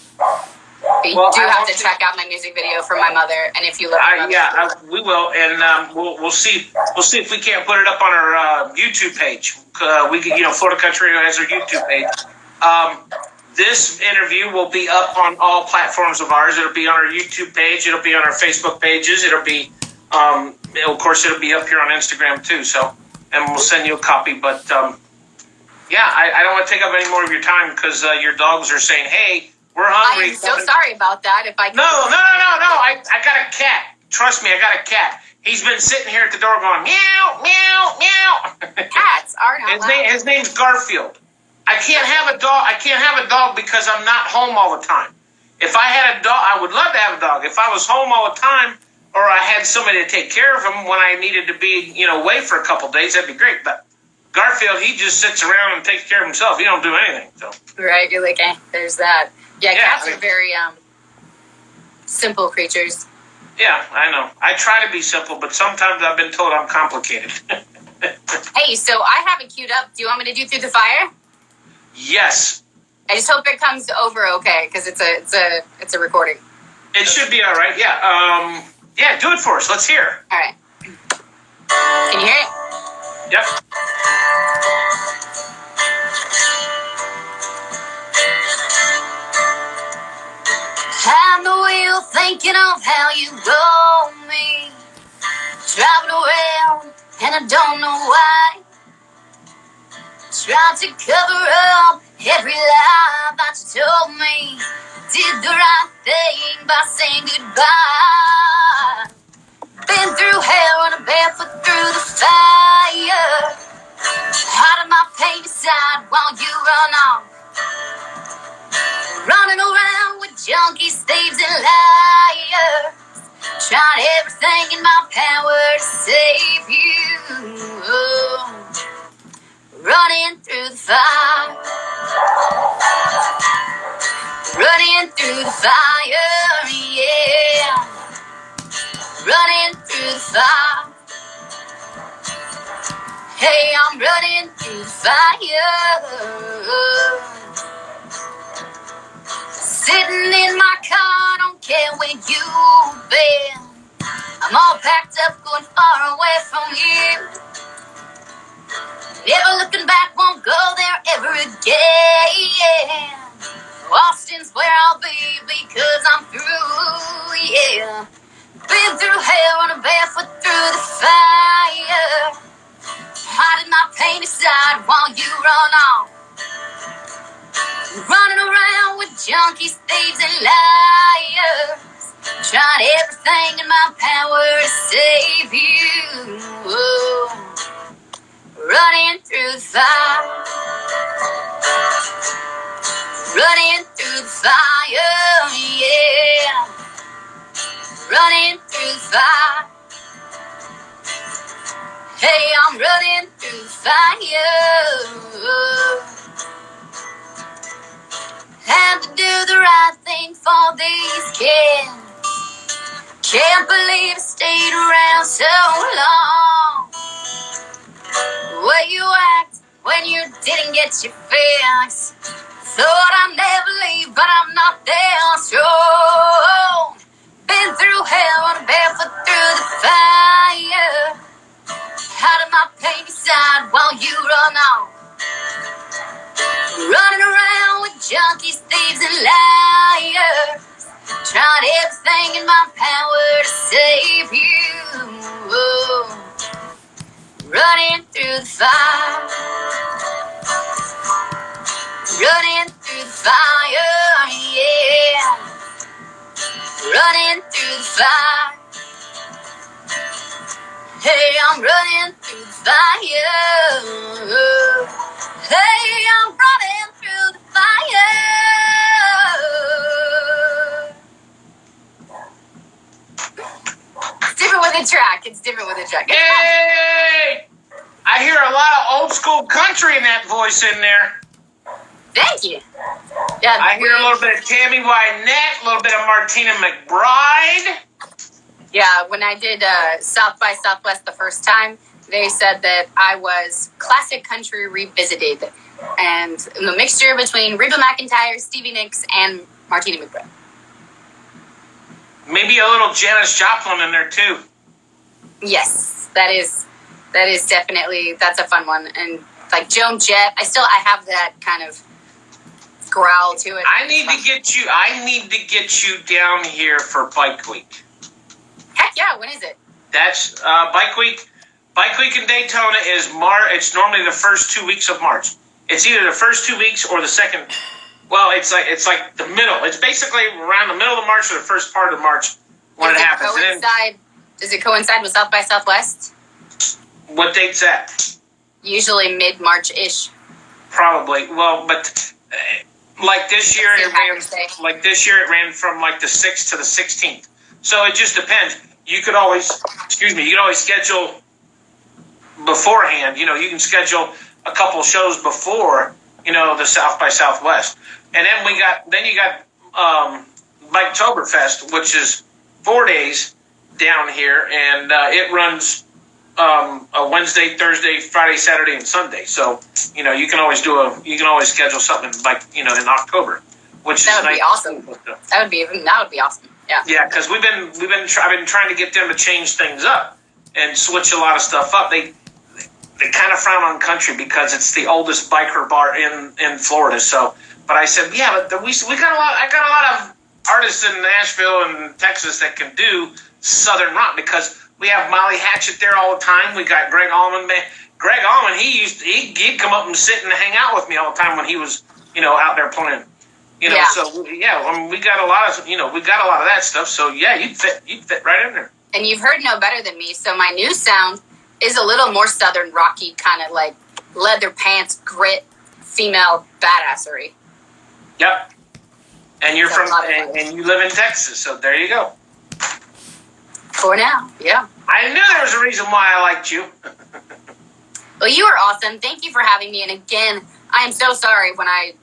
But you do have to check out my music video for my mother, and if you look, we will, and we'll see if we can't put it up on our YouTube page. We can, Florida Country Radio has our YouTube page. This interview will be up on all platforms of ours. It'll be on our YouTube page. It'll be on our Facebook pages. It'll be, of course, it'll be up here on Instagram too. So, and we'll send you a copy. But yeah, I don't want to take up any more of your time because your dogs are saying, "Hey, we're hungry." I am so sorry about that. If I no. I got a cat. Trust me, I got a cat. He's been sitting here at the door going meow, meow, meow. Cats are not loud. His name's Garfield. I can't have a dog because I'm not home all the time. If I had a dog, I would love to have a dog. If I was home all the time, or I had somebody to take care of him when I needed to be, away for a couple of days, that'd be great. But Garfield, he just sits around and takes care of himself. He don't do anything. So. Right, you're like, there's that. Yeah, cats are very simple creatures. Yeah, I know. I try to be simple, but sometimes I've been told I'm complicated. Hey, so I have it queued up. Do you want me to do Through the Fire? Yes. I just hope it comes over okay because it's a recording. It should be all right. Yeah. Yeah. Do it for us. Let's hear. All right. Can you hear it? Yep. Behind the wheel, thinking of how you roll me, driving around, and I don't know why. Tried to cover up every lie that you told me. Did the right thing by saying goodbye. Been through hell, running barefoot through the fire. Hiding my pain aside while you run on. Running around with junkies, thieves, and liars. Trying everything in my power to save you. Running through the fire. Running through the fire, yeah. Running through the fire. Hey, I'm running through the fire. Sitting in my car, don't care where you've been. I'm all packed up, going far away from you. Never looking back, won't go there ever again. Austin's where I'll be because I'm through, yeah. Been through hell, running barefoot through the fire. Hiding my pain aside while you run on. Running around with junkies, thieves, and liars. Trying everything in my power to save you. Running through the fire. Running through the fire, yeah. Running through the fire. Hey, I'm running through the fire. Had to do the right thing for these kids. Can't believe I stayed around so long. The way you act when you didn't get your fix. Thought I'd never leave, but I'm not there strong. Been through hell, running barefoot through the fire. Hiding my pain aside while you run on. Running around with junkies, thieves, and liars. Trying everything in my power to save you. Running through the fire. Running through the fire, yeah. Running through the fire. Hey, I'm running through the fire. Hey, I'm running through the fire. It's different with a track. It's different with a track. Yay! I hear a lot of old school country in that voice in there. Thank you. Yeah, I hear a little bit of Tammy Wynette, a little bit of Martina McBride. Yeah, when I did South by Southwest the first time, they said that I was classic country revisited, and a mixture between Reba McEntire, Stevie Nicks, and Martina McBride. Maybe a little Janis Joplin in there too. Yes, that is definitely, that's a fun one. And like Joan Jett, I have that kind of growl to it. I need to get you down here for Bike Week. Heck yeah, when is it? That's Bike Week. Bike Week in Daytona is It's normally the first 2 weeks of March. It's either the first 2 weeks or the second. Well, it's like the middle. It's basically around the middle of March or the first part of March when it happens. Does it coincide with South by Southwest? What date's that? Usually mid-March-ish. Probably. Well, but like this year, it ran from like the 6th to the 16th. So it just depends. You could always schedule beforehand. You can schedule a couple shows before, the South by Southwest. And then you got Biketoberfest, which is 4 days down here, and it runs a Wednesday, Thursday, Friday, Saturday, and Sunday. So you can always schedule something in October, which that would nice. Be awesome. That would be awesome. Yeah. Yeah, because I've been trying to get them to change things up and switch a lot of stuff up. They kind of frown on country because it's the oldest biker bar in Florida. So, but I said, yeah, but we got a lot. I got a lot of artists in Nashville and Texas that can do Southern rock because we have Molly Hatchet there all the time. We got Greg Allman. Greg Allman, he'd come up and sit and hang out with me all the time when he was out there playing. So yeah, we got a lot of that stuff. So yeah, you'd fit right in there. And you've heard no better than me. So my new sound is a little more Southern rocky, kind of like leather pants, grit, female badassery. Yep. And you're and you live in Texas, so there you go. For now, yeah. I knew there was a reason why I liked you. Well, you are awesome. Thank you for having me. And again, I am so sorry when I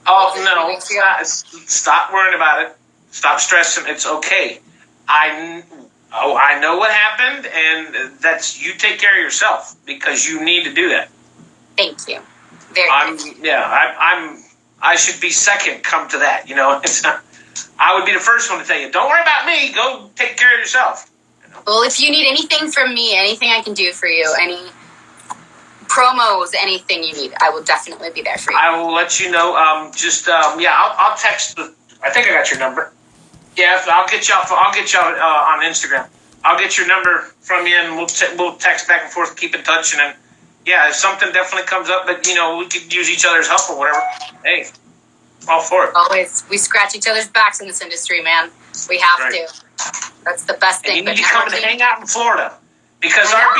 Oh no! Stop worrying about it. Stop stressing. It's okay. I know what happened, and that's you. Take care of yourself because you need to do that. Thank you. Very good. I should be second. Come to that. It's not. I would be the first one to tell you. Don't worry about me. Go take care of yourself. Well, if you need anything from me, anything I can do for you, any promos, anything you need, I will definitely be there for you. I will let you know. I'll text. I think I got your number. Yeah, I'll get you on Instagram. I'll get your number from you, and we'll text back and forth, keep in touch, and then if something definitely comes up that we could use each other's help or whatever. Hey, all for it. Always, we scratch each other's backs in this industry, man. We have to. That's the best thing. And you need to come and hang out in Florida. Because our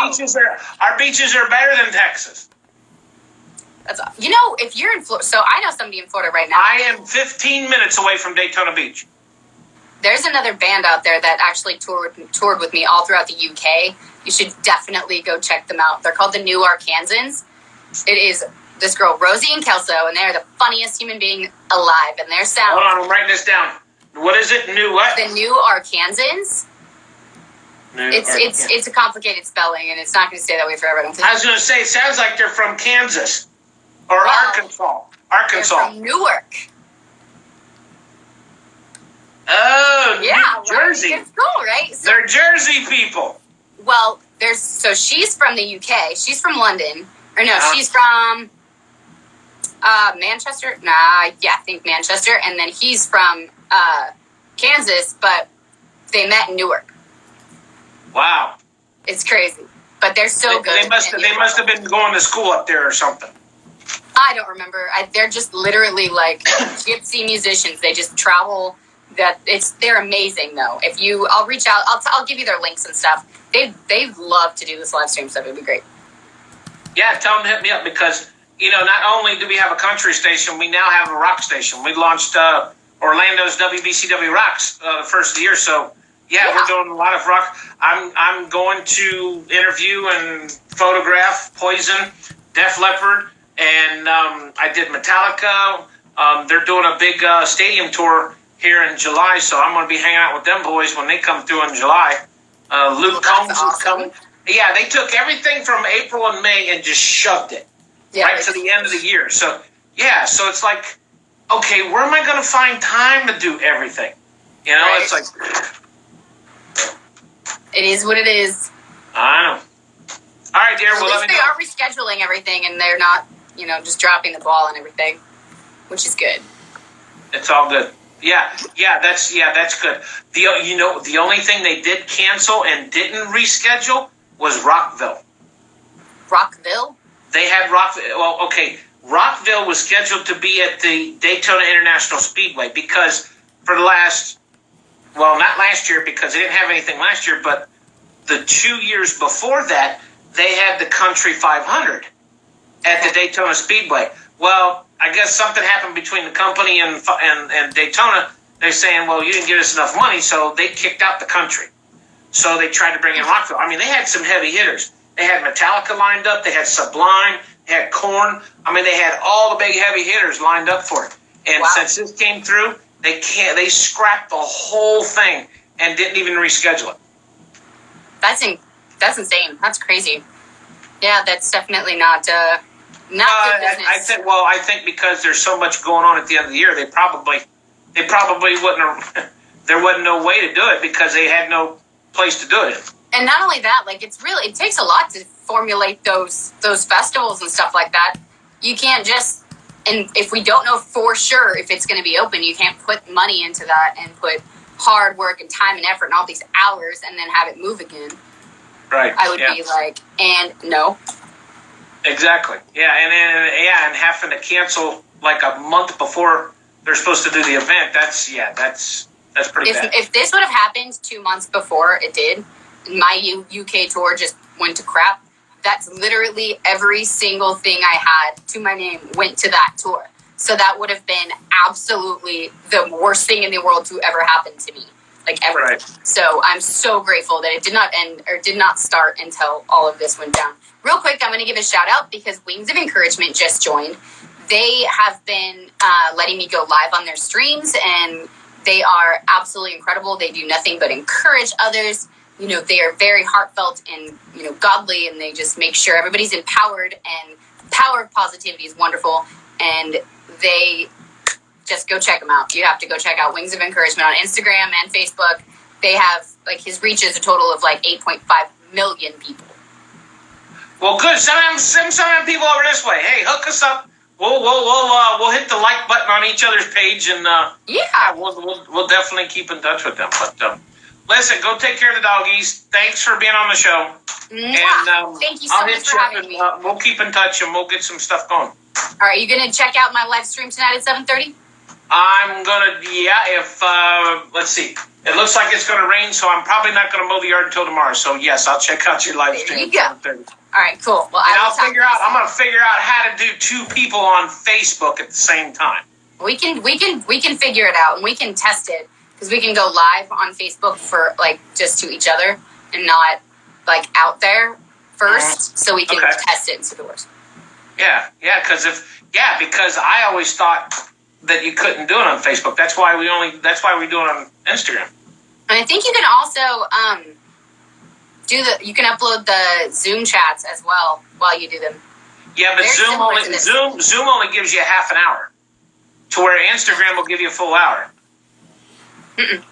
beaches are better than Texas. If you're in Florida, so I know somebody in Florida right now. I am 15 minutes away from Daytona Beach. There's another band out there that actually toured with me all throughout the UK. You should definitely go check them out. They're called the New Arkansans. It is this girl, Rosie and Kelso, and they're the funniest human being alive. And their sound. Hold on, I'm writing this down. What is it? New what? The New Arkansans. It's a complicated spelling, and it's not going to stay that way for everyone. I was going to say, it sounds like they're from Kansas or Arkansas. They're from Newark. Oh, yeah, Jersey. It's cool, right? So, they're Jersey people. Well, she's from the UK. She's from London. Or no, she's from Manchester. I think Manchester. And then he's from Kansas, but they met in Newark. Wow. It's crazy. But they're so good. They must have been going to school up there or something. I don't remember. They're just literally like gypsy musicians. They just travel. They're amazing though. I'll reach out. I'll give you their links and stuff. They love to do this live stream stuff. It'd be great. Yeah, tell them to hit me up because not only do we have a country station, we now have a rock station. We launched Orlando's WBCW Rocks the first of the year, so. Yeah, we're doing a lot of rock. I'm going to interview and photograph Poison, Def Leppard, and I did Metallica. They're doing a big stadium tour here in July, so I'm going to be hanging out with them boys when they come through in July. Luke Combs is coming. Yeah, they took everything from April and May and just shoved it right to the end of the year. So it's like, okay, where am I going to find time to do everything? It's like... It is what it is. I know. All right, dear. At least they are rescheduling everything, and they're not, just dropping the ball and everything, which is good. It's all good. That's good. The only thing they did cancel and didn't reschedule was Rockville. Rockville? They had Rockville. Well, okay, Rockville was scheduled to be at the Daytona International Speedway because for the not last year because they didn't have anything last year, but the 2 years before that, they had the Country 500 at the Daytona Speedway. Well, I guess something happened between the company and Daytona. They're saying, well, you didn't give us enough money, so they kicked out the Country. So they tried to bring in Rockville. I mean, they had some heavy hitters. They had Metallica lined up. They had Sublime. They had Korn. I mean, they had all the big heavy hitters lined up for it. And since this came through, they scrapped the whole thing and didn't even reschedule it. That's insane. That's crazy. Yeah, that's definitely not good business. I think because there's so much going on at the end of the year, they probably wouldn't have, there wasn't no way to do it because they had no place to do it. And not only that, like it takes a lot to formulate those festivals and stuff like that. You can't just, and if we don't know for sure if it's going to be open, you can't put money into that and put hard work and time and effort and all these hours and then have it move again. Right. I would be like, and no. Exactly. Yeah, and having to cancel like a month before they're supposed to do the event. That's pretty bad. If this would have happened 2 months before it did, my UK tour just went to crap. That's literally every single thing I had to my name went to that tour. So that would have been absolutely the worst thing in the world to ever happen to me. Like ever. Right. So I'm so grateful that it did not end or did not start until all of this went down. Real quick, I'm going to give a shout out because Wings of Encouragement just joined. They have been letting me go live on their streams, and they are absolutely incredible. They do nothing but encourage others. You know, they are very heartfelt and, you know, godly, and they just make sure everybody's empowered, and power of positivity is wonderful. And they just go check them out. You have to go check out Wings of Encouragement on Instagram and Facebook. They have, like, his reach is a total of, like, 8.5 million people. Well, good. Send some people over this way. Hey, hook us up. We'll hit the like button on each other's page, and we'll definitely keep in touch with them. But listen, go take care of the doggies. Thanks for being on the show. And thank you so much for having me. We'll keep in touch, and we'll get some stuff going. All right, you gonna check out my live stream tonight at 7:30? I'm gonna, if, let's see. It looks like it's gonna rain, so I'm probably not gonna mow the yard until tomorrow. So yes, I'll check out your live stream. There you go. All right, cool. Well, I'm gonna figure out how to do 2 people on Facebook at the same time. We can figure it out, and we can test it, because we can go live on Facebook for, like, just to each other and not, like, out there first, so we can test it and see the worst. Because I always thought that you couldn't do it on Facebook. That's why we do it on Instagram. And I think you can also you can upload the Zoom chats as well while you do them. Yeah, but Zoom only gives you half an hour, to where Instagram will give you a full hour. Mm-mm.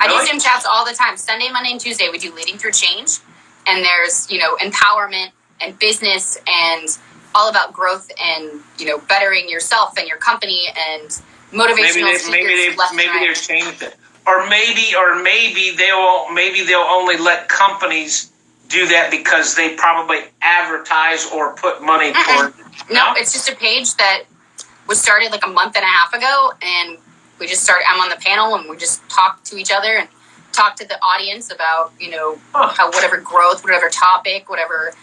I do Zoom chats all the time. Sunday, Monday, and Tuesday we do Leading Through Change, and there's, you know, empowerment and business and all about growth and, you know, bettering yourself and your company and motivational speakers. Maybe they've changed it, or maybe they'll only let companies do that because they probably advertise or put money toward. No, it's just a page that was started like a month and a half ago, and we just started. I'm on the panel, and we just talk to each other and talk to the audience about, you know, how whatever growth, whatever topic, whatever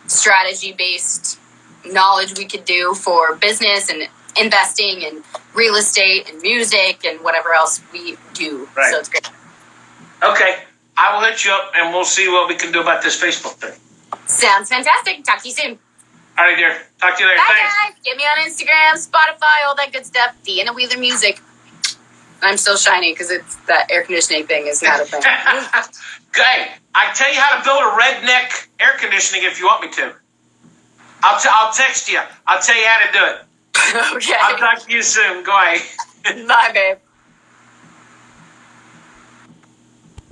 strategy-based knowledge we could do for business and investing and real estate and music and whatever else we do. Right. So it's great. Okay. I will hit you up, and we'll see what we can do about this Facebook thing. Sounds fantastic. Talk to you soon. All right, dear. Talk to you later. Bye, Thanks. guys. Get me on Instagram, Spotify, all that good stuff. Deanna Wheeler Music. I'm still shiny because it's that air conditioning thing is not a thing. Hey, I tell you how to build a redneck air conditioning if you want me to. I'll text you. I'll tell you how to do it. Okay. I'll talk to you soon. Go ahead. Bye, babe.